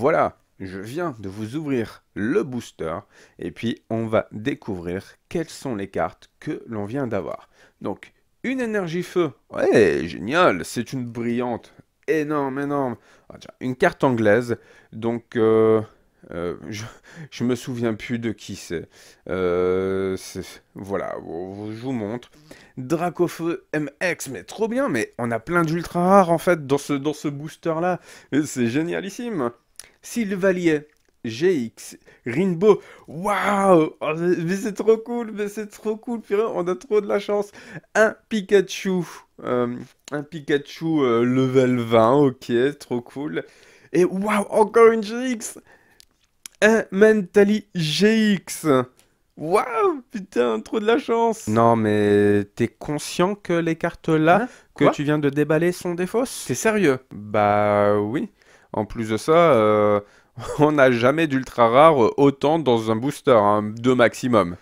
Voilà, je viens de vous ouvrir le booster et puis on va découvrir quelles sont les cartes que l'on vient d'avoir. Donc, une énergie feu, ouais, génial, c'est une brillante, énorme, énorme. Ah, tiens, une carte anglaise, donc je me souviens plus de qui c'est. Voilà, je vous montre. Dracofeu MX, mais trop bien, mais on a plein d'ultra rares en fait dans ce booster-là. C'est génialissime. Sylvalier, GX, Rinbo, waouh, oh, mais c'est trop cool, purée, on a trop de la chance. Un Pikachu, euh, level 20, ok, trop cool. Et waouh, encore une GX, un Mentally GX. Waouh, putain, trop de la chance. Non, mais t'es conscient que les cartes là Hein? que Quoi? tu viens de déballer sont des fausses? T'es sérieux? Bah oui. En plus de ça, on n'a jamais d'ultra rare autant dans un booster, hein, deux maximum.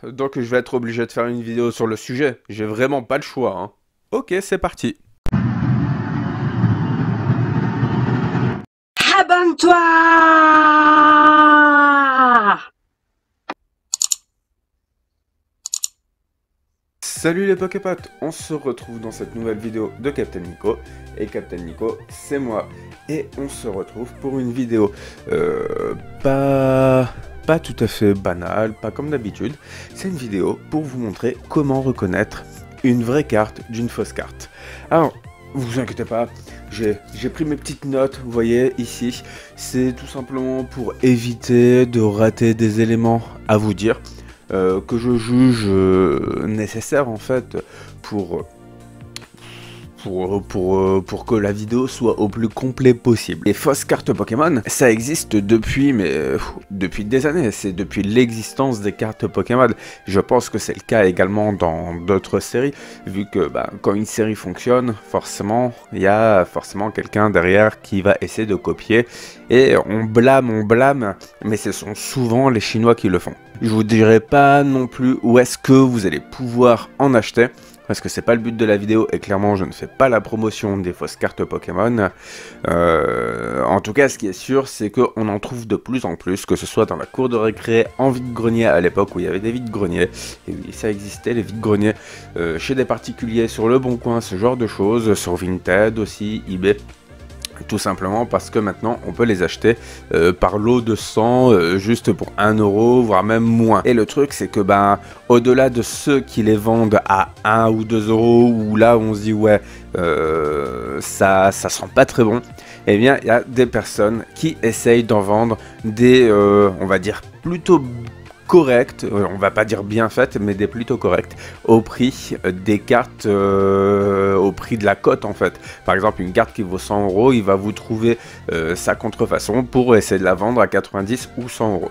Donc je vais être obligé de faire une vidéo sur le sujet. J'ai vraiment pas le choix, hein. Ok, c'est parti. Abonne-toi! Salut les Poképotes, on se retrouve dans cette nouvelle vidéo de Captain Nico. Et Captain Nico, c'est moi. Et on se retrouve pour une vidéo pas tout à fait banale, pas comme d'habitude. C'est une vidéo pour vous montrer comment reconnaître une vraie carte d'une fausse carte. Alors, vous inquiétez pas, j'ai pris mes petites notes, vous voyez, ici. C'est tout simplement pour éviter de rater des éléments à vous dire. Que je juge nécessaire en fait pour, pour que la vidéo soit au plus complet possible. Les fausses cartes Pokémon, ça existe depuis, depuis des années, c'est depuis l'existence des cartes Pokémon. Je pense que c'est le cas également dans d'autres séries, vu que quand une série fonctionne, forcément, il y a forcément quelqu'un derrière qui va essayer de copier, et on blâme, mais ce sont souvent les Chinois qui le font. Je vous dirai pas non plus où est-ce que vous allez pouvoir en acheter, parce que c'est pas le but de la vidéo, et clairement je ne fais pas la promotion des fausses cartes Pokémon. En tout cas, ce qui est sûr, c'est qu'on en trouve de plus en plus, que ce soit dans la cour de récré, en vide-grenier à l'époque où il y avait des vides-greniers, et oui, ça existait, les vides-greniers, chez des particuliers, sur Le Bon Coin, ce genre de choses, sur Vinted aussi, eBay. Tout simplement parce que maintenant on peut les acheter par lot de 100 juste pour 1 euro, voire même moins. Et le truc c'est que au-delà de ceux qui les vendent à 1 ou 2 euros, où là on se dit ouais ça sent pas très bon, eh bien il y a des personnes qui essayent d'en vendre des on va dire plutôt correctes, on va pas dire bien faites, mais des plutôt correctes, au prix des cartes, au prix de la cote en fait. Par exemple, une carte qui vaut 100 euros, il va vous trouver sa contrefaçon pour essayer de la vendre à 90 ou 100 euros.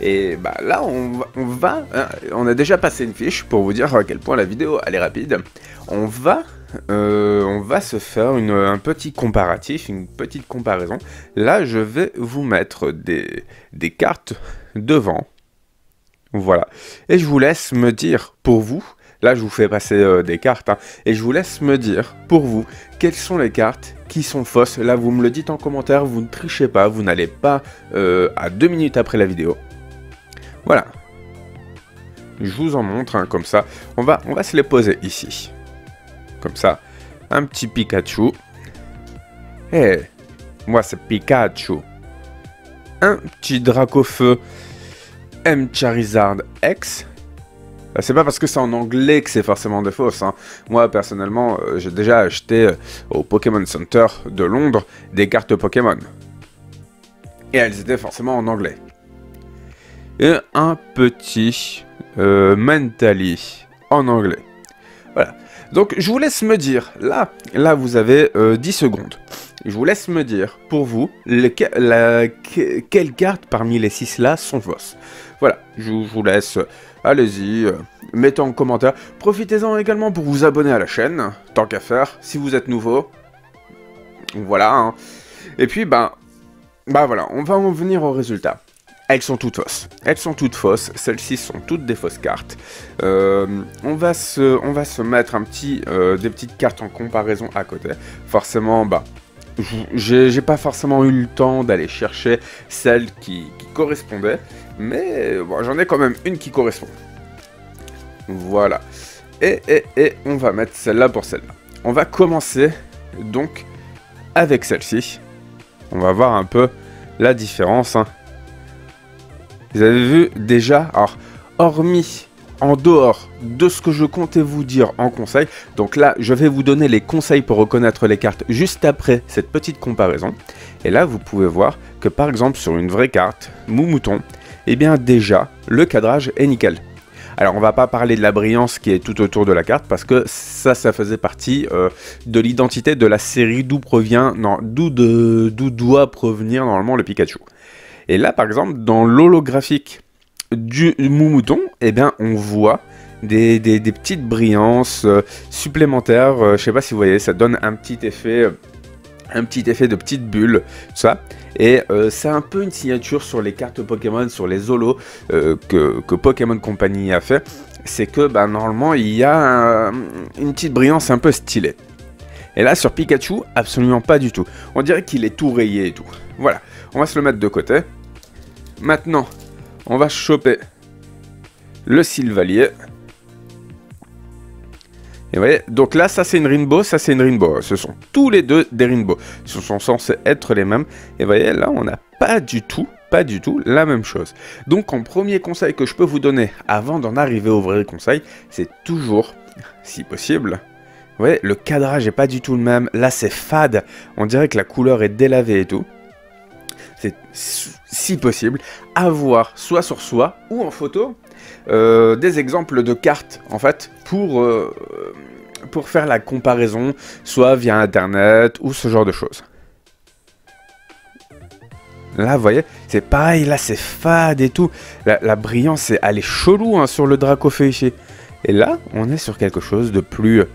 Et là, on a déjà passé une fiche pour vous dire à quel point la vidéo elle est rapide. On va se faire un petit comparatif, une petite comparaison. Là, je vais vous mettre des cartes devant. Voilà. Et je vous laisse me dire, pour vous, là je vous fais passer des cartes, hein, et je vous laisse me dire, pour vous, quelles sont les cartes qui sont fausses. Là vous me le dites en commentaire, vous ne trichez pas, vous n'allez pas à 2 minutes après la vidéo. Voilà. Je vous en montre, hein, comme ça. On va se les poser ici. Comme ça. Un petit Pikachu. Eh, moi c'est Pikachu. Un petit Dracofeu. M Charizard X. C'est pas parce que c'est en anglais que c'est forcément des fausses, hein. Moi personnellement, j'ai déjà acheté au Pokémon Center de Londres des cartes Pokémon. Et elles étaient forcément en anglais. Et un petit Mentally en anglais. Voilà. Donc je vous laisse me dire, là vous avez 10 secondes. Je vous laisse me dire, pour vous, quelles cartes parmi les 6 là sont fausses. Voilà, je vous laisse, allez-y, mettez en commentaire. Profitez-en également pour vous abonner à la chaîne, tant qu'à faire, si vous êtes nouveau. Voilà, hein. Et puis, voilà, on va en venir au résultat. Elles sont toutes fausses. Elles sont toutes fausses. Celles-ci sont toutes des fausses cartes. On va se mettre des petites cartes en comparaison à côté. Forcément, j'ai pas forcément eu le temps d'aller chercher celle qui correspondait, mais bon, j'en ai quand même une qui correspond. Voilà. Et on va mettre celle-là pour celle-là. On va commencer donc avec celle-ci. On va voir un peu la différence. Hein. Vous avez vu déjà, alors, hormis en dehors de ce que je comptais vous dire en conseil, donc là, je vais vous donner les conseils pour reconnaître les cartes juste après cette petite comparaison. Et là, vous pouvez voir que par exemple, sur une vraie carte, Moumouton, eh bien déjà, le cadrage est nickel. Alors, on va pas parler de la brillance qui est tout autour de la carte, parce que ça faisait partie de l'identité de la série d'où doit provenir normalement le Pikachu. Et là, par exemple, dans l'holographique du Moumouton, eh bien, on voit des petites brillances supplémentaires. Je sais pas si vous voyez, ça donne un petit effet de petite bulle, tout ça. Et c'est un peu une signature sur les cartes Pokémon, sur les holos que Pokémon Company a fait. C'est que bah, normalement, il y a une petite brillance un peu stylée. Et là, sur Pikachu, absolument pas du tout. On dirait qu'il est tout rayé et tout. Voilà, on va se le mettre de côté. Maintenant, on va choper le Sylvalier. Et vous voyez, donc là, ça c'est une Rainbow, ça c'est une Rainbow. Ce sont tous les deux des Rainbow. Ce sont censés être les mêmes. Et vous voyez, là, on n'a pas du tout la même chose. Donc, en premier conseil que je peux vous donner avant d'en arriver au vrai conseil, c'est toujours, si possible, vous voyez, le cadrage n'est pas du tout le même. Là, c'est fade. On dirait que la couleur est délavée et tout. C'est, si possible, avoir soit sur soi ou en photo des exemples de cartes, en fait, pour faire la comparaison, soit via Internet ou ce genre de choses. Là, vous voyez, c'est pareil, là, c'est fade et tout. La brillance, elle est chelou hein, sur le Dracofeu ici. Et là, on est sur quelque chose de plus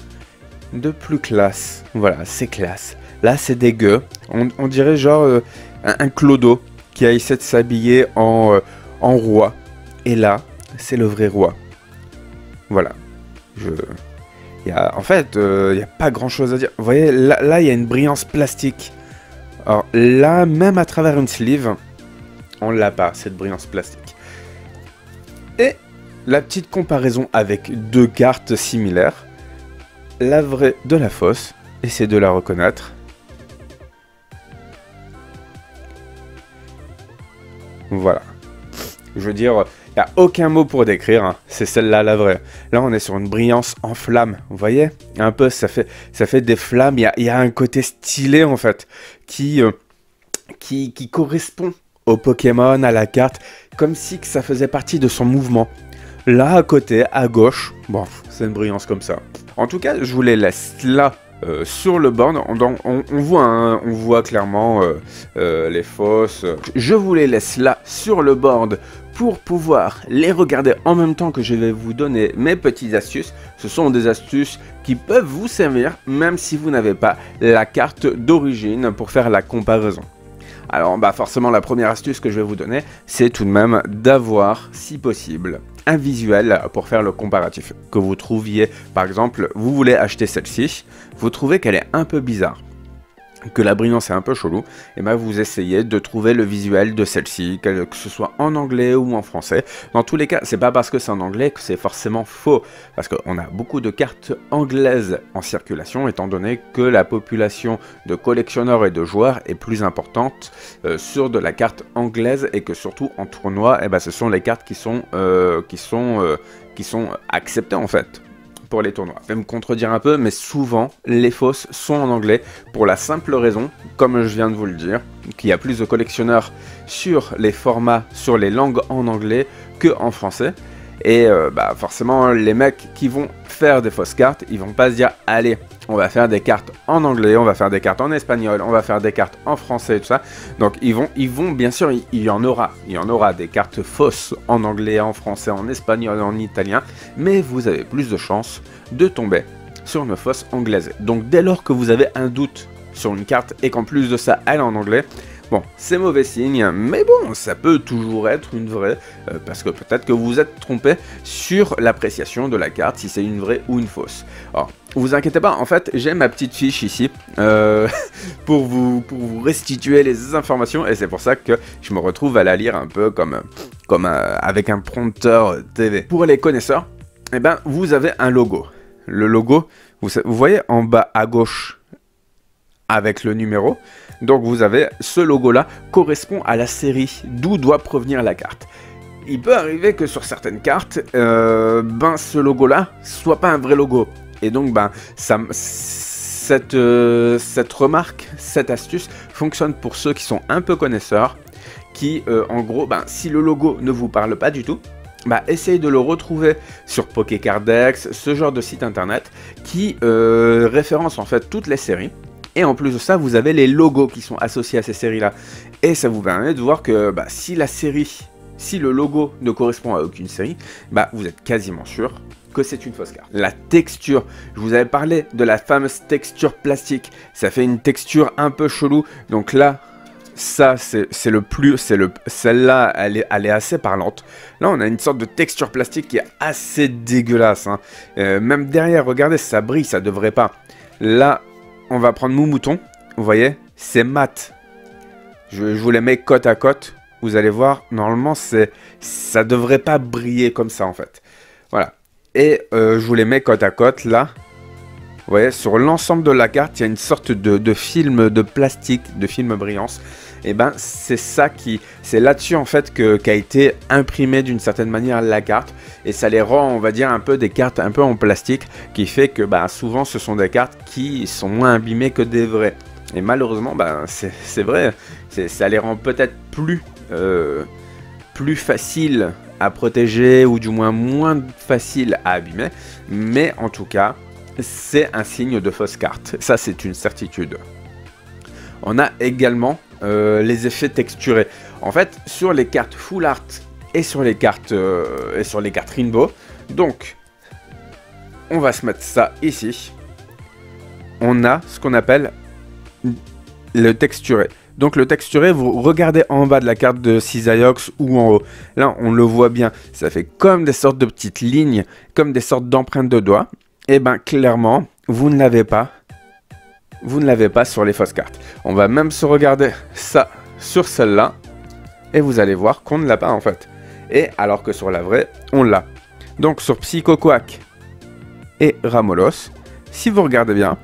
classe. Voilà, c'est classe. Là, c'est dégueu. On dirait genre un clodo qui a essayé de s'habiller en roi. Et là, c'est le vrai roi. Voilà. En fait, il n'y a pas grand chose à dire. Vous voyez, là, il y a une brillance plastique. Alors là, même à travers une sleeve, on l'a pas, cette brillance plastique. Et la petite comparaison avec deux cartes similaires. La vraie de la fausse. Essayez de la reconnaître. Voilà. Je veux dire, il n'y a aucun mot pour décrire, hein. C'est celle-là la vraie. Là, on est sur une brillance en flamme, vous voyez? Un peu, ça fait des flammes, il y a un côté stylé, en fait, qui correspond au Pokémon, à la carte, comme si que ça faisait partie de son mouvement. Là, à côté, à gauche, bon, c'est une brillance comme ça. En tout cas, je vous les laisse là. Sur le board, on voit clairement les fausses. Je vous les laisse là sur le board pour pouvoir les regarder en même temps que je vais vous donner mes petites astuces. Ce sont des astuces qui peuvent vous servir même si vous n'avez pas la carte d'origine pour faire la comparaison. Alors bah forcément la première astuce que je vais vous donner, c'est tout de même d'avoir, si possible, un visuel pour faire le comparatif. Que vous trouviez, par exemple, vous voulez acheter celle-ci, vous trouvez qu'elle est un peu bizarre, que la brillance est un peu chelou, et ben vous essayez de trouver le visuel de celle-ci, que ce soit en anglais ou en français. Dans tous les cas, c'est pas parce que c'est en anglais que c'est forcément faux, parce qu'on a beaucoup de cartes anglaises en circulation, étant donné que la population de collectionneurs et de joueurs est plus importante sur de la carte anglaise, et que surtout en tournoi, et ben ce sont les cartes qui sont acceptées en fait pour les tournois. Je vais me contredire un peu, mais souvent, les fausses sont en anglais, pour la simple raison, comme je viens de vous le dire, qu'il y a plus de collectionneurs sur les formats, sur les langues en anglais, que en français. Et bah forcément, les mecs qui vont faire des fausses cartes, ils vont pas se dire, allez, on va faire des cartes en anglais, on va faire des cartes en espagnol, on va faire des cartes en français, tout ça. Donc ils vont bien sûr, il y en aura des cartes fausses en anglais, en français, en espagnol, en italien, mais vous avez plus de chances de tomber sur une fausse anglaise. Donc dès lors que vous avez un doute sur une carte et qu'en plus de ça, elle est en anglais, Bon, c'est mauvais signe, mais bon, ça peut toujours être une vraie, parce que peut-être que vous vous êtes trompé sur l'appréciation de la carte, si c'est une vraie ou une fausse. Alors, vous inquiétez pas, en fait, j'ai ma petite fiche ici, pour vous restituer les informations, et c'est pour ça que je me retrouve à la lire un peu comme avec un prompteur TV. Pour les connaisseurs, eh ben, vous avez un logo. Le logo, vous voyez en bas à gauche, avec le numéro. Donc vous avez ce logo-là correspond à la série d'où doit provenir la carte. Il peut arriver que sur certaines cartes, ce logo-là soit pas un vrai logo. Et donc cette remarque, cette astuce fonctionne pour ceux qui sont un peu connaisseurs, qui en gros, si le logo ne vous parle pas du tout, essayez de le retrouver sur Pokécardex, ce genre de site internet qui référence en fait toutes les séries. Et en plus de ça, vous avez les logos qui sont associés à ces séries-là. Et ça vous permet de voir que si le logo ne correspond à aucune série, vous êtes quasiment sûr que c'est une fausse carte. La texture, je vous avais parlé de la fameuse texture plastique. Ça fait une texture un peu chelou. Donc là, ça celle-là, elle est assez parlante. Là, on a une sorte de texture plastique qui est assez dégueulasse. Hein. Même derrière, regardez, ça brille, ça devrait pas. Là, on va prendre Moumouton, vous voyez, c'est mat. Je vous les mets côte à côte, vous allez voir, normalement, ça devrait pas briller comme ça, en fait. Voilà. Et je vous les mets côte à côte, là. Vous voyez, sur l'ensemble de la carte, il y a une sorte de film de plastique, de film brillance. Et c'est là-dessus, en fait, qu'a été imprimé d'une certaine manière la carte. Et ça les rend, on va dire, un peu des cartes un peu en plastique, qui fait que souvent ce sont des cartes qui sont moins abîmées que des vraies. Et malheureusement, c'est vrai, ça les rend peut-être plus faciles à protéger, ou du moins faciles à abîmer. Mais en tout cas, c'est un signe de fausse carte. Ça, c'est une certitude. On a également les effets texturés. En fait, sur les cartes Full Art et sur les cartes Rainbow, donc on va se mettre ça ici. On a ce qu'on appelle le texturé. Donc le texturé, vous regardez en bas de la carte de Cisaiox ou en haut. Là, on le voit bien. Ça fait comme des sortes de petites lignes, comme des sortes d'empreintes de doigts. Et clairement, vous ne l'avez pas. Vous ne l'avez pas sur les fausses cartes. On va même se regarder ça sur celle-là. Et vous allez voir qu'on ne l'a pas en fait. Et alors que sur la vraie, on l'a. Donc sur Psychoquack et Ramolos, si vous regardez bien,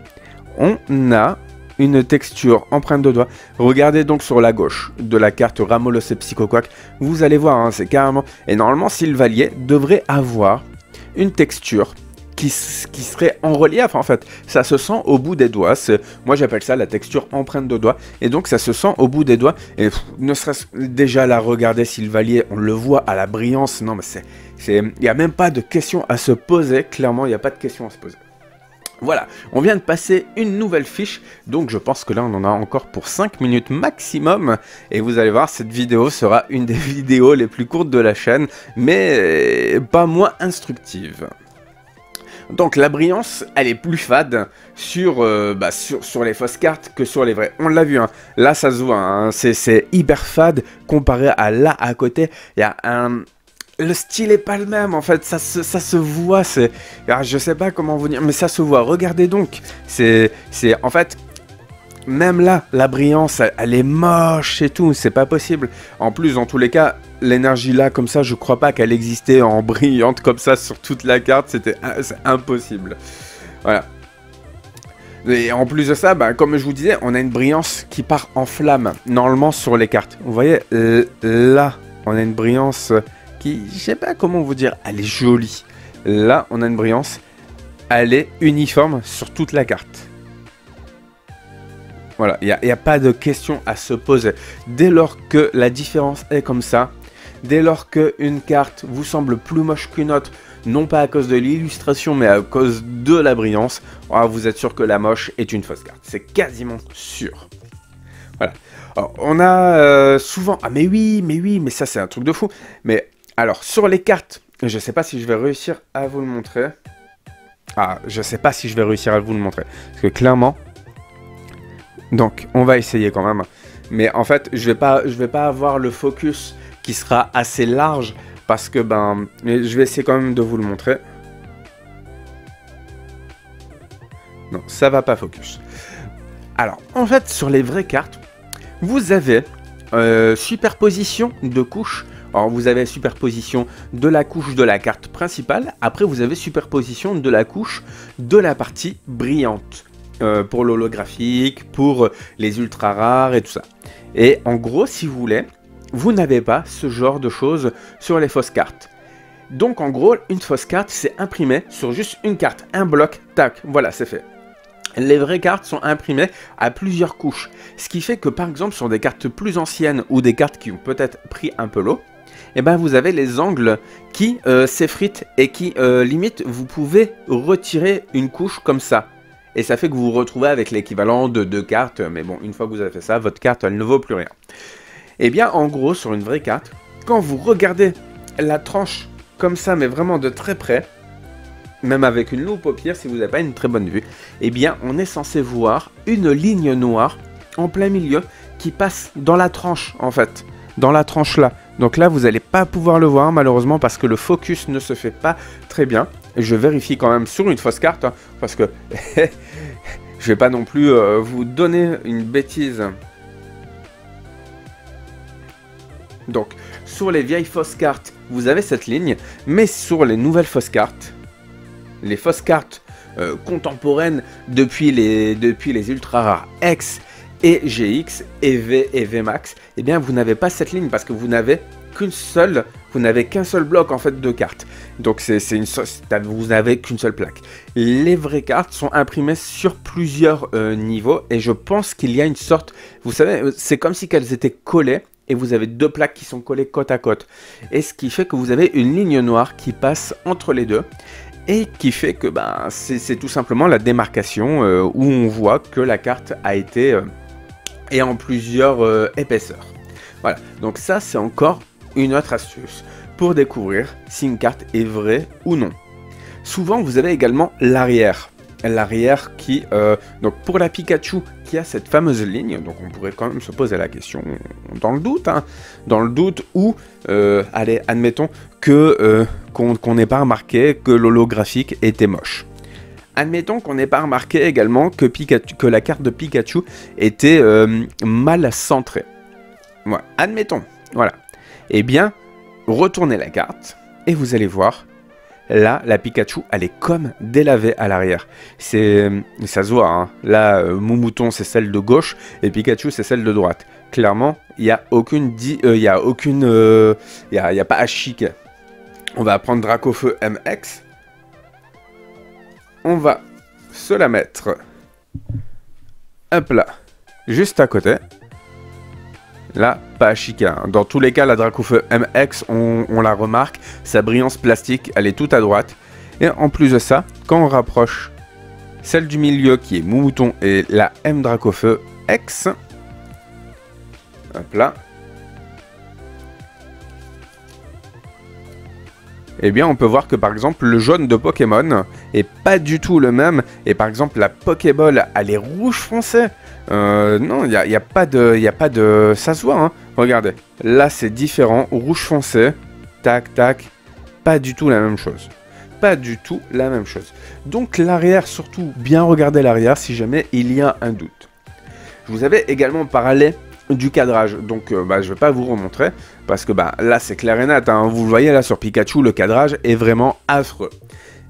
on a une texture empreinte de doigt. Regardez donc sur la gauche de la carte Ramolos et Psychoquack. Vous allez voir, hein, c'est carrément... Et normalement, Sylvalier devrait avoir une texture qui serait en relief en fait. Ça se sent au bout des doigts. Moi j'appelle ça la texture empreinte de doigt. Et donc ça se sent au bout des doigts. Et ne serait-ce déjà là, regardez Sylvalier, on le voit à la brillance. Non mais il n'y a même pas de question à se poser. Clairement, il n'y a pas de question à se poser. Voilà, on vient de passer une nouvelle fiche, donc je pense que là on en a encore pour 5 minutes maximum, et vous allez voir, cette vidéo sera une des vidéos les plus courtes de la chaîne, mais pas moins instructive. Donc la brillance, elle est plus fade sur les fausses cartes que sur les vraies. On l'a vu, hein. Là ça se voit, hein. C'est hyper fade comparé à là à côté. Il y a le style est pas le même en fait, ça se voit, je sais pas comment vous dire, mais ça se voit. Regardez donc, c'est en fait, même là, la brillance, elle est moche et tout, c'est pas possible. En plus, dans tous les cas, l'énergie là, comme ça, je crois pas qu'elle existait en brillante comme ça sur toute la carte, c'est impossible. Voilà. Et en plus de ça, comme je vous disais, on a une brillance qui part en flamme, normalement sur les cartes. Vous voyez, là, on a une brillance qui, je sais pas comment vous dire, elle est jolie. Là, on a une brillance, elle est uniforme sur toute la carte. Voilà, il n'y a pas de question à se poser. Dès lors que la différence est comme ça, dès lors qu'une carte vous semble plus moche qu'une autre, non pas à cause de l'illustration, mais à cause de la brillance, vous êtes sûr que la moche est une fausse carte. C'est quasiment sûr. Voilà. Alors, on a souvent... Ah mais oui, mais ça c'est un truc de fou. Mais alors, sur les cartes, je sais pas si je vais réussir à vous le montrer. Je sais pas si je vais réussir à vous le montrer. Parce que clairement... Donc, on va essayer quand même. Mais en fait, je vais pas avoir le focus qui sera assez large parce que je vais essayer quand même de vous le montrer. Non, ça va pas focus. Alors, en fait, sur les vraies cartes, vous avez superposition de couches. Alors, vous avez superposition de la couche de la carte principale. Après, vous avez superposition de la couche de la partie brillante. Pour l'holographique, pour les ultra rares et tout ça. Et en gros, si vous voulez, vous n'avez pas ce genre de choses sur les fausses cartes. Donc en gros, une fausse carte, c'est imprimé sur juste une carte, un bloc, tac, voilà, c'est fait. Les vraies cartes sont imprimées à plusieurs couches. Ce qui fait que par exemple sur des cartes plus anciennes ou des cartes qui ont peut-être pris un peu l'eau, et ben vous avez les angles qui s'effritent et qui limite vous pouvez retirer une couche comme ça. Et ça fait que vous vous retrouvez avec l'équivalent de 2 cartes. Mais bon, une fois que vous avez fait ça, votre carte, elle ne vaut plus rien. Et bien, en gros, sur une vraie carte, quand vous regardez la tranche comme ça, mais vraiment de très près, même avec une loupe au pire, si vous n'avez pas une très bonne vue, eh bien, on est censé voir une ligne noire en plein milieu qui passe dans la tranche, en fait. Dans la tranche là. Donc là, vous n'allez pas pouvoir le voir, malheureusement, parce que le focus ne se fait pas très bien. Je vérifie quand même sur une fausse carte, hein, parce que je vais pas non plus vous donner une bêtise. Donc, sur les vieilles fausses cartes, vous avez cette ligne, mais sur les nouvelles fausses cartes, les fausses cartes contemporaines depuis les ultra rares X et GX et V et VMAX, eh bien vous n'avez pas cette ligne parce que vous n'avez qu'un seul bloc en fait de cartes. Donc vous n'avez qu'une seule plaque. Les vraies cartes sont imprimées sur plusieurs niveaux et je pense qu'il y a une sorte, vous savez, c'est comme si qu'elles étaient collées et vous avez 2 plaques qui sont collées côte à côte. Et ce qui fait que vous avez une ligne noire qui passe entre les deux et qui fait que c'est tout simplement la démarcation où on voit que la carte a été et en plusieurs épaisseurs. Voilà, donc ça c'est encore une autre astuce pour découvrir si une carte est vraie ou non. Souvent vous avez également l'arrière. L'arrière qui, donc pour la Pikachu qui a cette fameuse ligne, donc on pourrait quand même se poser la question dans le doute, hein, dans le doute où, allez, admettons que qu'on n'ait pas remarqué que l'holographique était moche. Admettons qu'on n'ait pas remarqué également que la carte de Pikachu était mal centrée. Voilà. Admettons, voilà. Eh bien, retournez la carte et vous allez voir, là, la Pikachu, elle est comme délavée à l'arrière. Ça se voit, hein. Là, Moumouton, c'est celle de gauche et Pikachu, c'est celle de droite. Clairement, il n'y a aucune... Il n'y a pas à chic. On va prendre Dracofeu MX. On va se la mettre, hop là, juste à côté. Là, pas à chica. Dans tous les cas, la Dracofeu MX, on la remarque, sa brillance plastique, elle est toute à droite. Et en plus de ça, quand on rapproche celle du milieu qui est Moumouton et la M Dracofeu X, hop là, eh bien on peut voir que par exemple le jaune de Pokémon est pas du tout le même. Et par exemple la Pokéball elle est rouge foncé. Non, il n'y a pas de... Ça se voit, hein. Regardez, là c'est différent, rouge foncé, tac tac, pas du tout la même chose. Pas du tout la même chose. Donc l'arrière, surtout bien regarder l'arrière si jamais il y a un doute. Je vous avais également parlé du cadrage, donc je vais pas vous remontrer parce que là c'est clair et net, hein. Vous le voyez là sur Pikachu, le cadrage est vraiment affreux.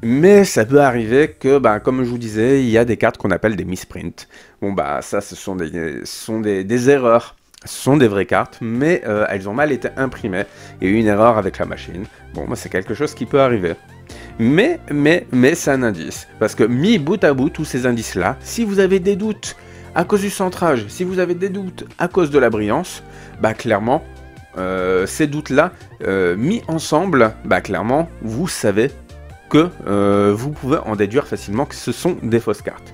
Mais ça peut arriver que, comme je vous disais, il y a des cartes qu'on appelle des misprints. Bon ça ce sont des erreurs, ce sont des vraies cartes, mais elles ont mal été imprimées. Il y a eu une erreur avec la machine. Bon, c'est quelque chose qui peut arriver. Mais c'est un indice, parce que mis bout à bout tous ces indices là, si vous avez des doutes à cause du centrage, si vous avez des doutes à cause de la brillance, clairement, ces doutes-là, mis ensemble, clairement, vous savez que vous pouvez en déduire facilement que ce sont des fausses cartes.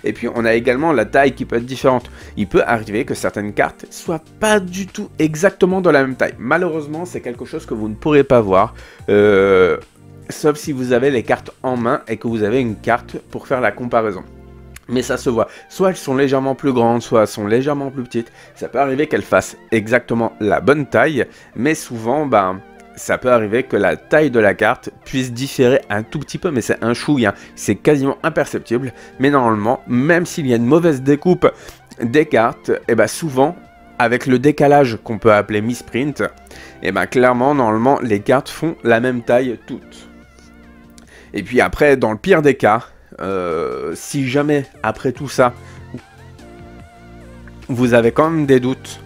Et puis, on a également la taille qui peut être différente. Il peut arriver que certaines cartes soient pas du tout exactement de la même taille. Malheureusement, c'est quelque chose que vous ne pourrez pas voir, sauf si vous avez les cartes en main et que vous avez une carte pour faire la comparaison. Mais ça se voit, soit elles sont légèrement plus grandes, soit elles sont légèrement plus petites. Ça peut arriver qu'elles fassent exactement la bonne taille, mais souvent, ben, ça peut arriver que la taille de la carte puisse différer un tout petit peu, mais c'est un chouïa, hein. C'est quasiment imperceptible. Mais normalement, même s'il y a une mauvaise découpe des cartes, et ben souvent, avec le décalage qu'on peut appeler misprint, et ben clairement, normalement, les cartes font la même taille toutes. Et puis après, dans le pire des cas, si jamais, après tout ça, vous avez quand même des doutes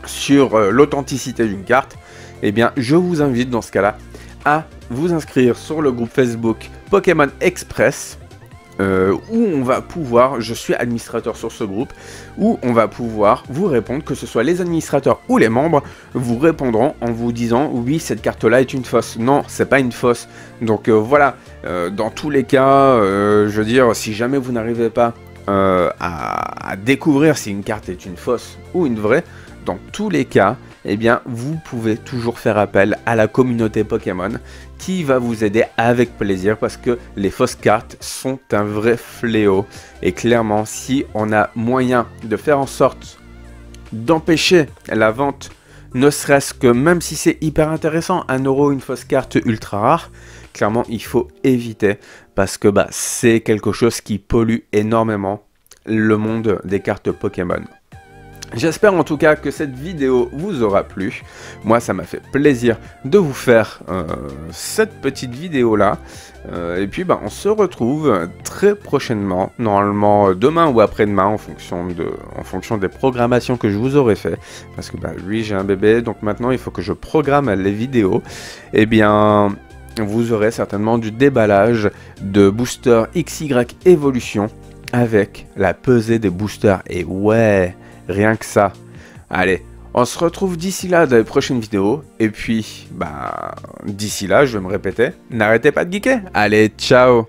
sur l'authenticité d'une carte, eh bien, je vous invite dans ce cas-là à vous inscrire sur le groupe Facebook Pokémon Express, où on va pouvoir, je suis administrateur sur ce groupe, où on va pouvoir vous répondre, que ce soit les administrateurs ou les membres, vous répondront en vous disant oui, cette carte-là est une fausse. Non, c'est pas une fausse. Donc voilà, dans tous les cas, je veux dire, si jamais vous n'arrivez pas à découvrir si une carte est une fausse ou une vraie, dans tous les cas, eh bien, vous pouvez toujours faire appel à la communauté Pokémon qui va vous aider avec plaisir parce que les fausses cartes sont un vrai fléau. Et clairement, si on a moyen de faire en sorte d'empêcher la vente, ne serait-ce que même si c'est hyper intéressant, 1 € une fausse carte ultra rare, clairement, il faut éviter parce que bah, c'est quelque chose qui pollue énormément le monde des cartes Pokémon. J'espère en tout cas que cette vidéo vous aura plu. Moi, ça m'a fait plaisir de vous faire cette petite vidéo là. Et puis, bah, on se retrouve très prochainement, normalement demain ou après-demain, en fonction des programmations que je vous aurai fait. Parce que bah, oui, j'ai un bébé, donc maintenant il faut que je programme les vidéos. Et bien, vous aurez certainement du déballage de booster XY Evolution avec la pesée des boosters. Et ouais, rien que ça. Allez, on se retrouve d'ici là dans les prochaines vidéos. Et puis, bah, d'ici là, je vais me répéter, n'arrêtez pas de geeker. Allez, ciao!